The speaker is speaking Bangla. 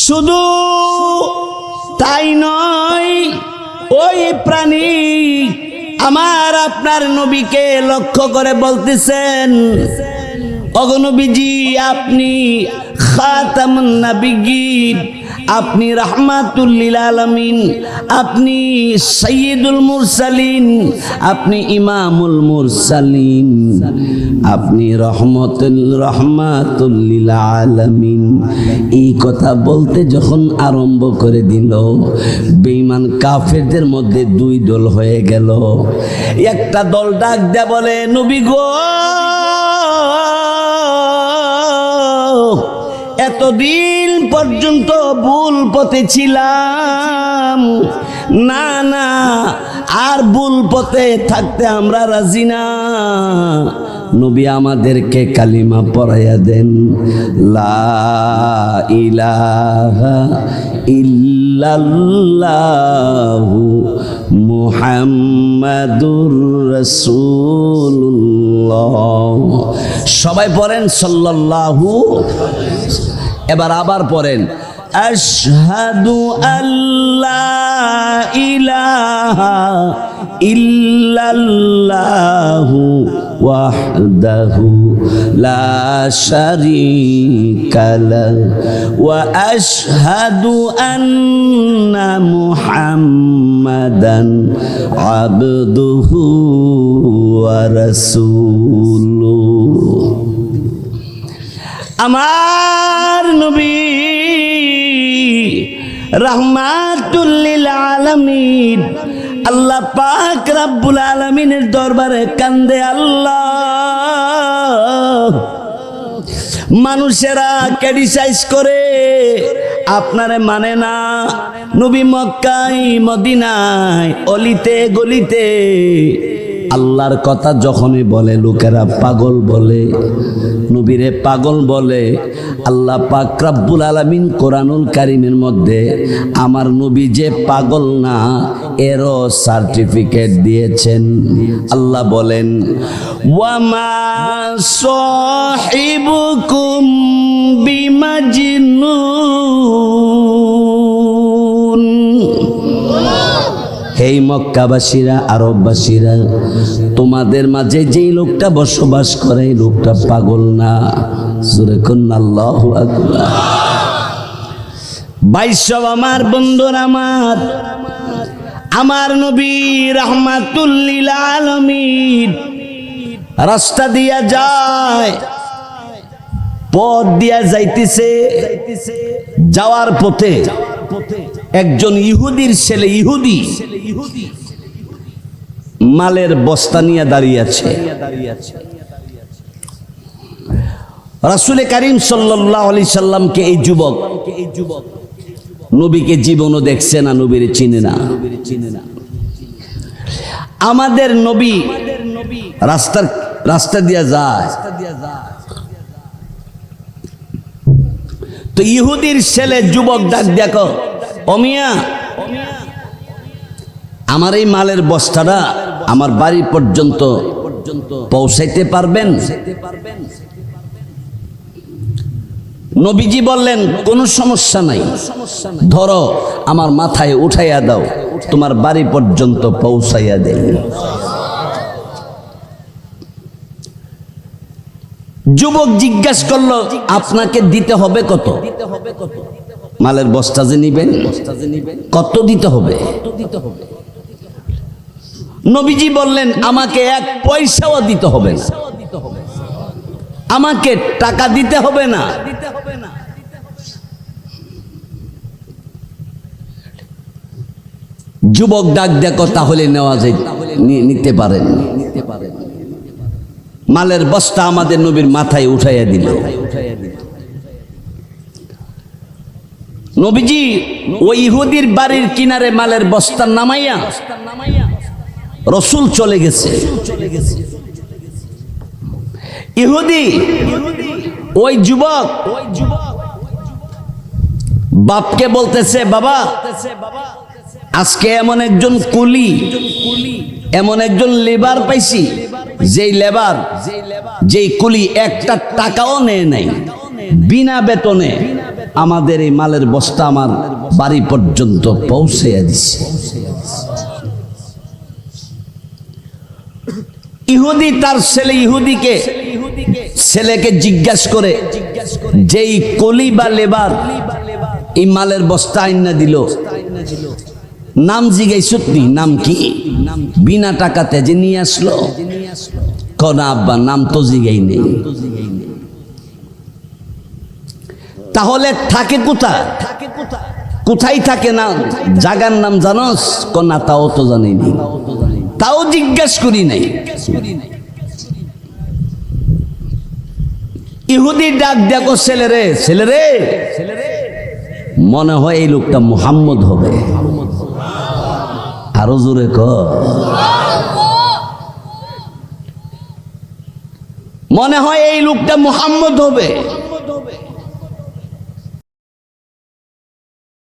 শুধু তাই নয়, ওই প্রাণী আমার আপনার নবীকে লক্ষ্য করে বলতেছেন, ওগো নবীজি, আপনি খাতামুন নবিয়্যিন, আপনি রাহমাতুল লিল আলামিন, আপনি সাইয়্যিদুল মুরসালিন, আপনি ইমামুল মুরসালিন, আপনি রহমাতুল লিল আলামিন। এই কথা বলতে যখন আরম্ভ করে দিল, বেঈমান কাফেরদের মধ্যে দুই দল হয়ে গেল। একটা দল ডাক দেয়া বলে, নবী গো, এতদিন পর্যন্ত ভুল পথে ছিলাম, না না, আর ভুল পথে থাকতে আমরা রাজি না। নবী আমাদেরকে কালিমা পড়াইয়া দেন, লা ইলাহা ইল্লাল্লাহু মুহাম্মাদুর রাসূলুল্লাহ। সবাই পড়েন সাল্লাল্লাহু। এবার আবার পড়েন, আশহাদু আল্লা ইলাহা ইল্লাল্লাহু ওয়াহদাহু লা শারীকা লাহু ওয়া আশহাদু আন্না মুহাম্মাদান আবদুহু ওয়া রাসূলুহু। আমার নবী রাহমাতুল লিল আলামিন, আল্লাহ পাক রব্বুল আলামিনের দরবারে কান্দে, আল্লাহ, মানুষেরা ক্রিটিসাইজ করে, আপনারে মানে না। নবী মক্কায় মদিনায় অলিতে গলিতে আল্লাহর কথা যখনই বলে, লোকেরা পাগল বলে, নবীরে পাগল বলে। আল্লাহ পাক রব্বুল আলামিন কোরআনুল কারীমের মধ্যে আমার নবী যে পাগল না, এরও সার্টিফিকেট দিয়েছেন। আল্লাহ বলেন, ওয়ামা সাহিবুকুম বিমাজনুন। এই মক্কাবাসীরা, আরববাসীরা, তোমাদের মাঝে যেই লোকটা বসবাস করে, এই লোকটা পাগল না। জোরে কোন আল্লাহু আকবার। বাইসব আমার বন্ধুরা, আমার নবী রাহমাতুল লিল আলামিন রাস্তা দিয়া যায়, পথ দিয়া যাইতেছে। যাওয়ার পথে একজন ইহুদির ছেলে, ইহুদি মালের বস্তা নিয়ে দাঁড়িয়ে আছে। রাসূল কারীম সাল্লাল্লাহু আলাইহি সাল্লামকে এই যুবক নবীকে জীবনও দেখছে না, নবীরে চিনে না। আমাদের নবী রাস্তা দিয়া যায়, তো ইহুদির ছেলে যুবক ডাক দেখো, অমিয়া, আমার এই মালের বস্তাটা আমার বাড়ি পর্যন্ত পৌঁছাইতে পারবেন? নবীজি বললেন, কোনো সমস্যা নাই, ধরো আমার মাথায় উঠাইয়া দাও, তোমার বাড়ি পর্যন্ত পৌঁছাইয়া দেই। যুবক জিজ্ঞাসা করলো, আপনাকে দিতে হবে কত? মালের বস্তা যে নিবেন, কত দিতে হবে? নবীজি বললেন, আমাকে এক পয়সাও দিতে হবে না, আমাকে টাকা দিতে হবে না। যুবক ডাক দেখো, তাহলে নেওয়া যায়, নিতে পারেন। মালের বস্তা আমাদের নবীর মাথায় উঠাইয়া দিল। নবীজি ওই ইহুদির বাড়ির কিনারে মালের বস্তা নামাইয়া রসুল চলে গেছে। ইহুদি ওই যুবক বাপকে বলতেছে, বাবা, আজকে এমন একজন কুলি, এমন একজন লেবার পাইছি, যেই লেবার, যেই কুলি একটা টাকাও নেয় নাই, বিনা বেতনে আমাদের এই মালের বস্তা আমার বাড়ি পর্যন্ত পৌঁছে দিছে। ইহুদি তার ছেলেকে জিজ্ঞাসা করে, যেই কলি বা লেবার এই মালের বস্তা আইনা দিল, নাম জিজ্ঞাই সত্যি নাম কি? বিনা টাকাতে যে নিয়ে আসলো? কনা আব্বা নাম তো জিজ্ঞাই নেই। তাহলে থাকে কোথায়? কোথায় থাকে না? জাগার নাম জানোস? কনা তাও তো জানি নি, তাও জিজ্ঞাসা করি নাই। ইহুদি ডাক দেখো, ছেলেরে ছেলেরে, মনে হয় এই লোকটা মুহাম্মদ হবে। আরো জোরে ক, মনে হয় এই লোকটা মুহাম্মদ হবে।